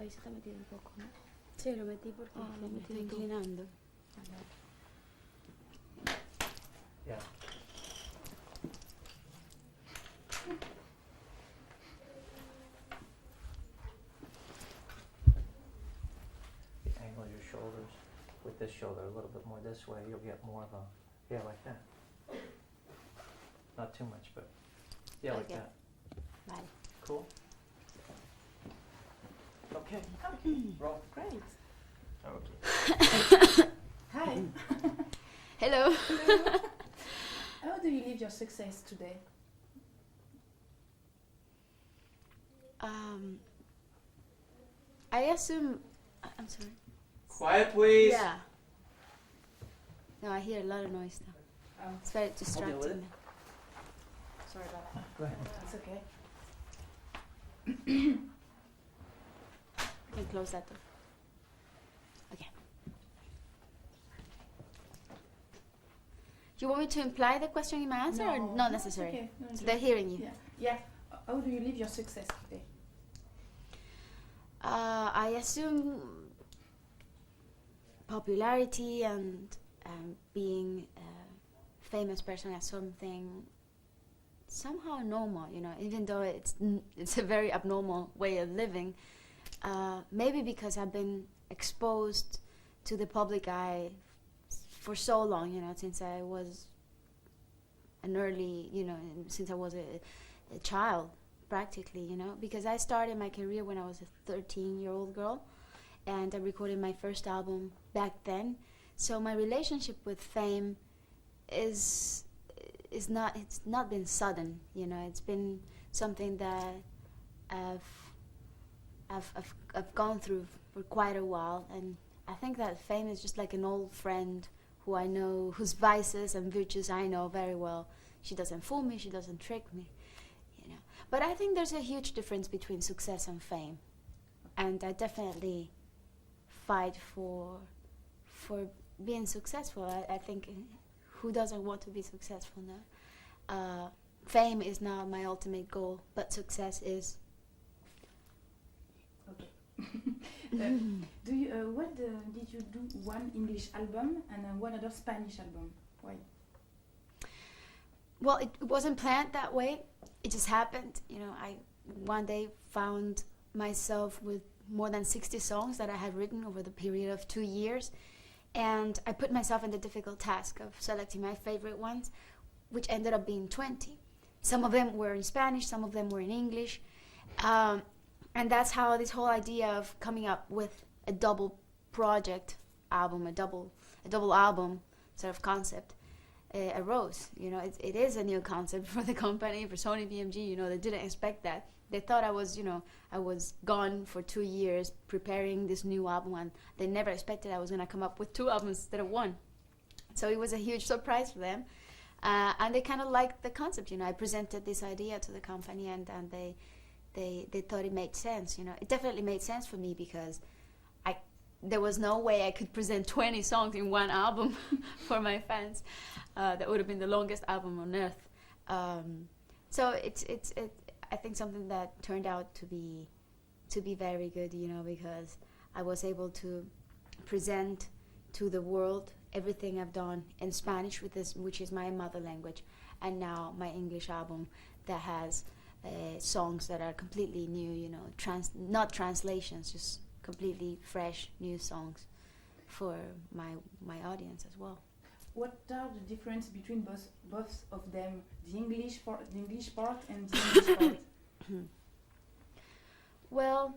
ahí se está metiendo un poco, ¿no? Sí, lo metí porque lo me metí estoy tú. inclinando. Yeah. You angle your shoulders with this shoulder a little bit more this way, you'll get more of a, yeah, like that. Not too much, but yeah, like Okay. that. Vale. Cool? Okay. Roll. Great. Okay. Hi. Hello. How do you live your success today? I assume. I'm sorry. Quiet, please. Yeah. No, I hear a lot of noise now. It's very distracting. with it. me. Sorry about that. Go ahead. It's okay. You can close that door. Okay. Do you want me to imply the question in my answer or not necessary? It's okay. No, So just- they're hearing you. Yeah. Yeah. How do you live your success today? I assume popularity and being a famous person as something somehow normal, you know, even though it's a very abnormal way of living. Maybe because I've been exposed to the public eye for so long, you know, since I was an early, you know, since I was a child, practically, you know, because I started my career when I was a 13-year-old girl, and I recorded my first album back then. So my relationship with fame it's not been sudden, you know. It's been something that I've gone through for quite a while, and I think that fame is just like an old friend who I know, whose vices and virtues I know very well. She doesn't fool me, she doesn't trick me, you know. But I think there's a huge difference between success and fame, and I definitely fight for being successful. I think who doesn't want to be successful now? Fame is not my ultimate goal, but success is. Okay. Did you do one English album and one other Spanish album? Why? Well, it wasn't planned that way. It just happened. You know, I one day found myself with more than 60 songs that I had written over the period of 2 years. And I put myself in the difficult task of selecting my favorite ones, which ended up being 20. Some of them were in Spanish, some of them were in English. And that's how this whole idea of coming up with a double project album, a double album sort of concept arose. You know, it is a new concept for the company, for Sony BMG. You know, they didn't expect that. They thought I was gone for 2 years preparing this new album, and they never expected I was going to come up with 2 albums instead of 1. So it was a huge surprise for them, and they kind of liked the concept. You know, I presented this idea to the company, and they thought it made sense. You know, it definitely made sense for me because there was no way I could present 20 songs in one album for my fans. That would have been the longest album on earth. So it's I think something that turned out to be very good, you know, because I was able to present to the world everything I've done in Spanish, which is my mother language, and now my English album that has songs that are completely new, you know, not translations, just completely fresh new songs for my audience as well. What are the difference between both of them, the English part and the English part? Well,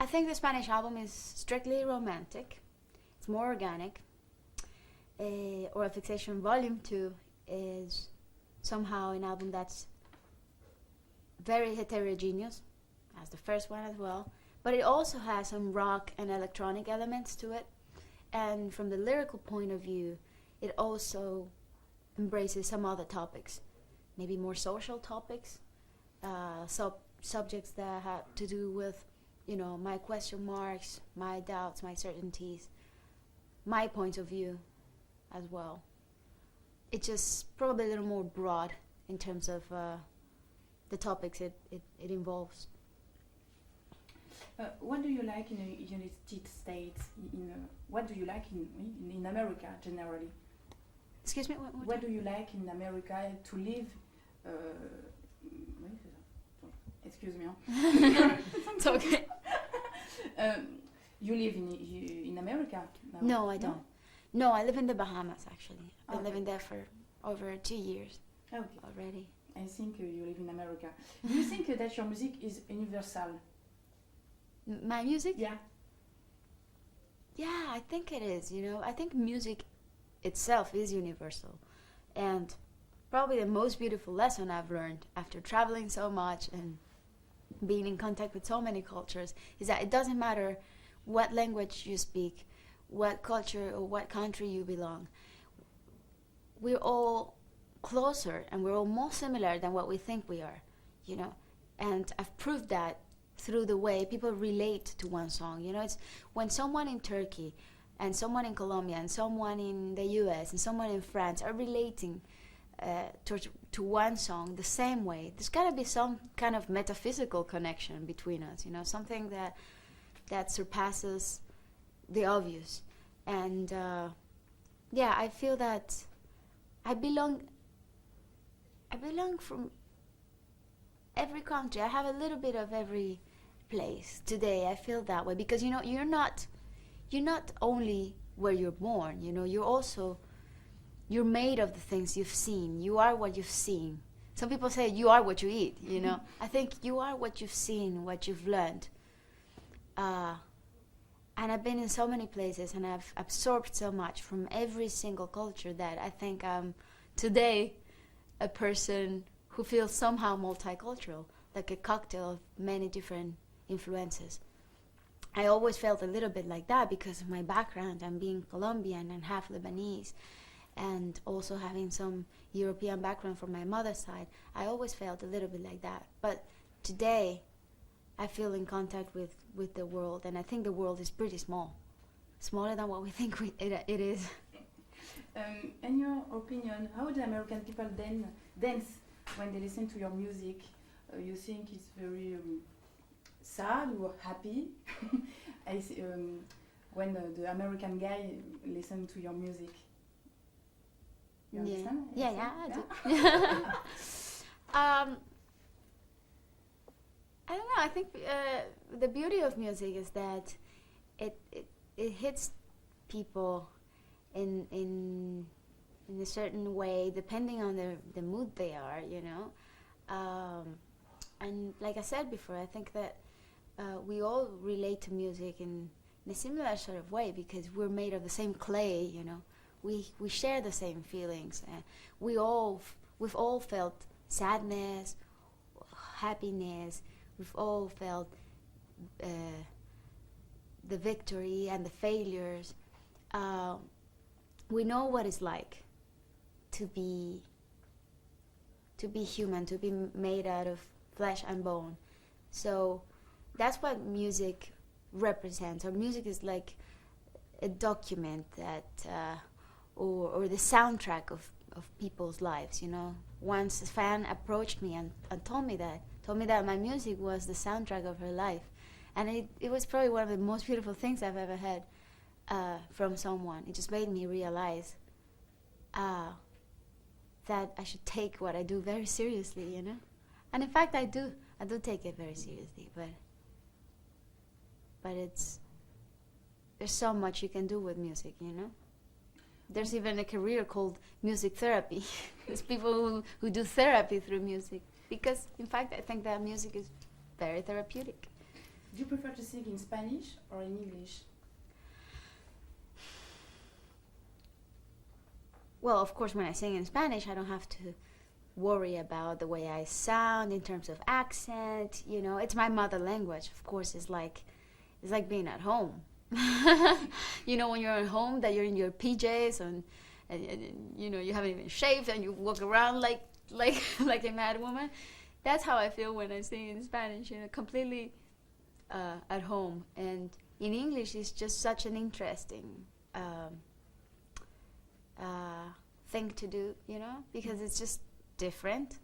I think the Spanish album is strictly romantic. It's more organic. Oral Fixation Volume 2 is somehow an album that's very heterogeneous, as the first one as well, but it also has some rock and electronic elements to it. And from the lyrical point of view, it also embraces some other topics, maybe more social topics, subjects that have to do with, you know, my question marks, my doubts, my certainties, my point of view as well. It's just probably a little more broad in terms of the topics it involves. What do you like in the United States? What do you like in America generally? Excuse me. What do you like in America to live? Oui, c'est ça. Excuse me. It's okay. You live in America now? No, I don't. No, I live in the Bahamas actually. I've been Okay. living there for over 2 years Okay. already. I think you live in America. Do you think that your music is universal? My music? Yeah. Yeah, I think it is, you know. I think music itself is universal. And probably the most beautiful lesson I've learned after traveling so much and being in contact with so many cultures is that it doesn't matter what language you speak, what culture or what country you belong. We're all closer and we're all more similar than what we think we are, you know. And I've proved that through the way people relate to one song. You know, it's when someone in Turkey and someone in Colombia and someone in the US and someone in France are relating to one song the same way, there's got to be some kind of metaphysical connection between us, you know, something that surpasses the obvious. And yeah, I feel that I belong from every country. I have a little bit of every place today. I feel that way because, you know, you're not only where you're born, you know, you're made of the things you've seen. You are what you've seen. Some people say you are what you eat, you know. I think you are what you've seen, what you've learned. And I've been in so many places and I've absorbed so much from every single culture that I think I'm today a person who feels somehow multicultural, like a cocktail of many different influences. I always felt a little bit like that because of my background and being Colombian and half Lebanese and also having some European background from my mother's side. I always felt a little bit like that. But today I feel in contact with the world, and I think the world is pretty small, smaller than what we think it is. In your opinion, how do American people then dance when they listen to your music? You think it's very sad or happy? I see, when the American guy listen to your music. You understand? Yeah, I do. I don't know. I think the beauty of music is that it hits people in a certain way depending on the mood they are, you know. And like I said before, I think that we all relate to music in a similar sort of way because we're made of the same clay, you know. We share the same feelings. We've all felt sadness, happiness. We've all felt the victory and the failures. We know what it's like to be human, to be made out of flesh and bone. So that's what music represents. Or music is like a document that, or the soundtrack of people's lives. You know, once a fan approached me and told me that my music was the soundtrack of her life, and it was probably one of the most beautiful things I've ever had from someone. It just made me realize that I should take what I do very seriously, you know. And in fact, I do take it very seriously. But there's so much you can do with music, you know. There's even a career called music therapy. There's people who do therapy through music because, in fact, I think that music is very therapeutic. Do you prefer to sing in Spanish or in English? Well, of course, when I sing in Spanish, I don't have to worry about the way I sound in terms of accent. You know, it's my mother language. Of course, it's like being at home. You know, when you're at home, that you're in your PJs and you know you haven't even shaved and you walk around like a mad woman. That's how I feel when I sing in Spanish. You know, completely at home. And in English, it's just such an interesting thing to do. You know, because it's just different.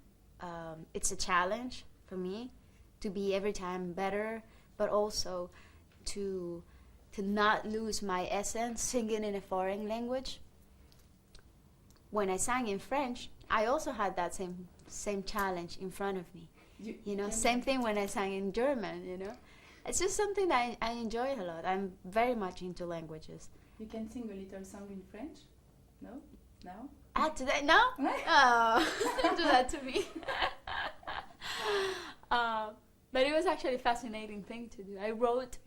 It's a challenge for me to be every time better, but also to not lose my essence singing in a foreign language. When I sang in French, I also had that same challenge in front of me. You know, same thing when I sang in German, you know. It's just something that I enjoy a lot. I'm very much into languages. You can sing a little song in French? No? Now? Today? No? Oh, don't do that to me. But it was actually a fascinating thing to do. I wrote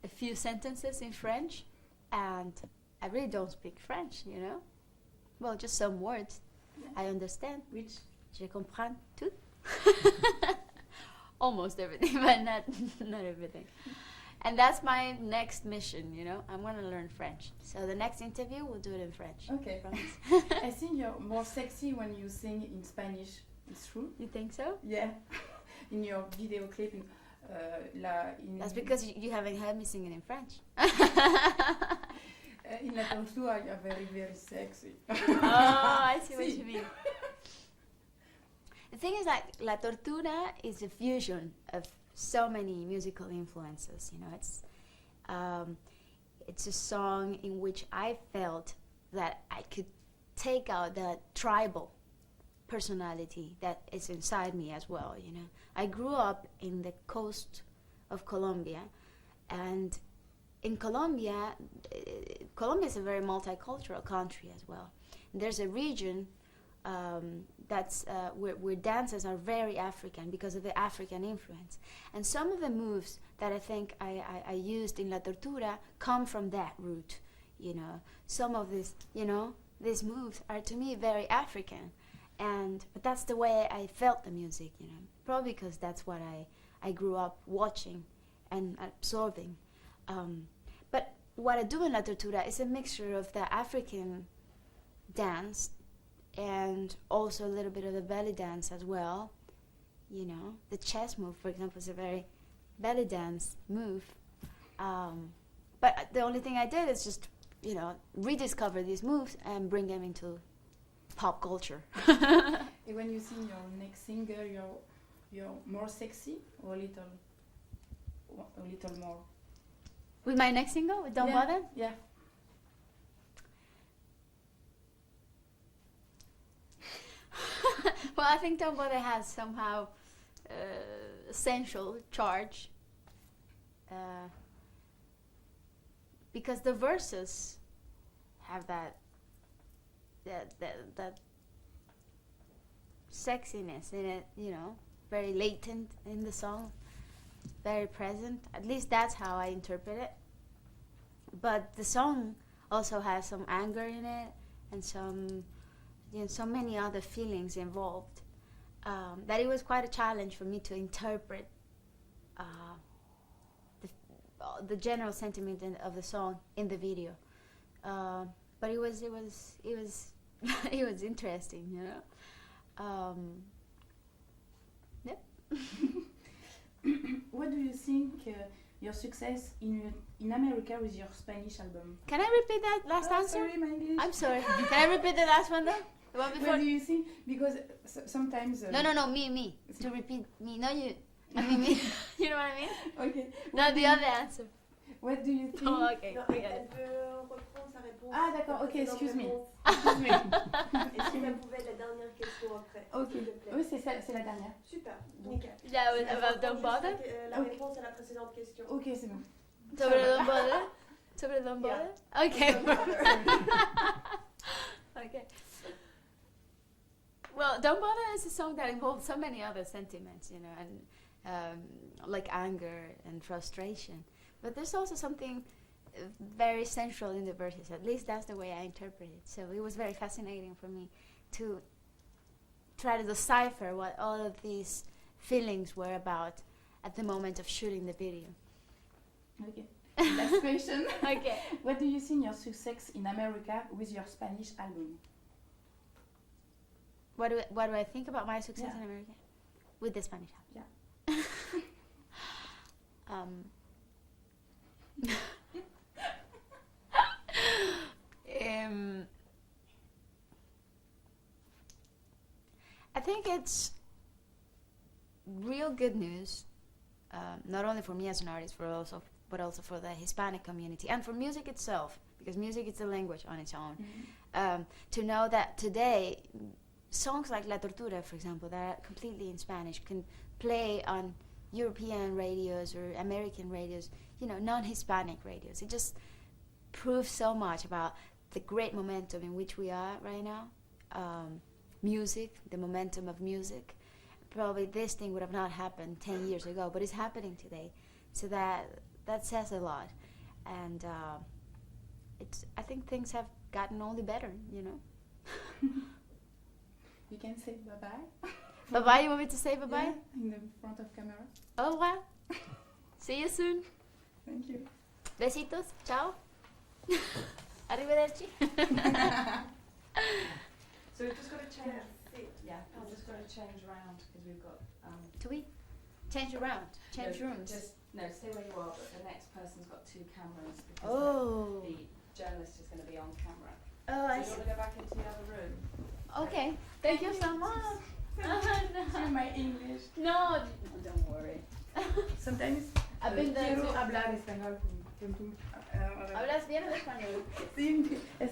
a few sentences in French, and I really don't speak French, you know? Well, just some words. Yeah. I understand. Which? Je comprends tout. Almost everything, but not everything. And that's my next mission, you know? I'm going to learn French. So the next interview, we'll do it in French. Okay. Promise. I think you're more sexy when you sing in Spanish. It's true? You think so? Yeah. In your video clip. That's because you haven't heard me singing in French. In La Tortuga, you're very, very sexy. Oh, I see what you mean. The thing is that La Tortura is a fusion of so many musical influences. You know, it's a song in which I felt that I could take out the tribal personality that is inside me as well. You know, I grew up in the coast of Colombia, and in Colombia, Colombia is a very multicultural country as well. And there's a region that's where dances are very African because of the African influence. And some of the moves that I think I used in La Tortura come from that root. You know, some of these moves are to me very African. But that's the way I felt the music, you know, probably because that's what I grew up watching and absorbing. But what I do in La Tortura is a mixture of the African dance and also a little bit of the belly dance as well. You know, the chest move, for example, is a very belly dance move. But the only thing I did is just, you know, rediscover these moves and bring them into pop culture. When you sing your next single, you're more sexy or a little more? With my next single, with Don't Bother? Yeah. Well, I think Don't Bother has somehow essential charge because the verses have that sexiness in it, you know, very latent in the song, very present. At least that's how I interpret it. But the song also has some anger in it and some, you know, so many other feelings involved that it was quite a challenge for me to interpret the general sentiment of the song in the video. But it was it was interesting, you know. Yep. What do you think your success in America with your Spanish album? Can I repeat that last answer? Sorry, my English. I'm sorry. Can I repeat the last one though? The one before? What do you think? Because sometimes... No, me. To repeat me, not you. I mean me. You know what I mean? Okay. No, the other answer. What do you think? Oh, okay. Non, elle veut reprendre sa réponse. Ah, d'accord, ok, Précédente excuse me. réponse. Excuse me. Est-ce que ça pouvait être la dernière question après? Ok, S'il te plaît. oui, c'est la dernière. Super, nickel. That was Elle about reprend Don't Bother? juste La Ok. réponse à la précédente question. Ok, c'est bon. Sobre Don't Bother? Sobre Don't Bother? Okay. Okay. Well, Don't Bother is a song that involves so many other sentiments, you know, and like anger and frustration. But there's also something very central in the verses. At least that's the way I interpret it. So it was very fascinating for me to try to decipher what all of these feelings were about at the moment of shooting the video. Okay. Last question. Okay. What do you think your success in America with your Spanish album? What do I think about my success Yeah. in America with the Spanish album? Yeah. I think it's real good news not only for me as an artist, but also for the Hispanic community and for music itself, because music is a language on its own. To know that today, songs like La Tortura, for example, that are completely in Spanish, can play on European radios or American radios, non-Hispanic radios. It just proves so much about the great momentum in which we are right now. Music, the momentum of music. Probably this thing would have not happened 10 years ago, but it's happening today. So that says a lot. And I think things have gotten only better, You can say bye-bye. Bye-bye, you want me to say bye-bye? Yeah, in the front of camera. Au revoir. See you soon. Thank you. Besitos. Ciao. Arrivederci. So we've just got to change. Merci. Yeah, we've just got to change around because we've got. Do we change around? Change no, rooms? Stay where you are, but the next person's got 2 cameras because Oh. the journalist is going to be on camera. Oh, I So you see. want to go back into the other room? Okay. Thank you so much. To my English. No, don't worry. Sometimes I've been there quiero too. hablar español con tú. ¿Hablas bien el español? Sí, es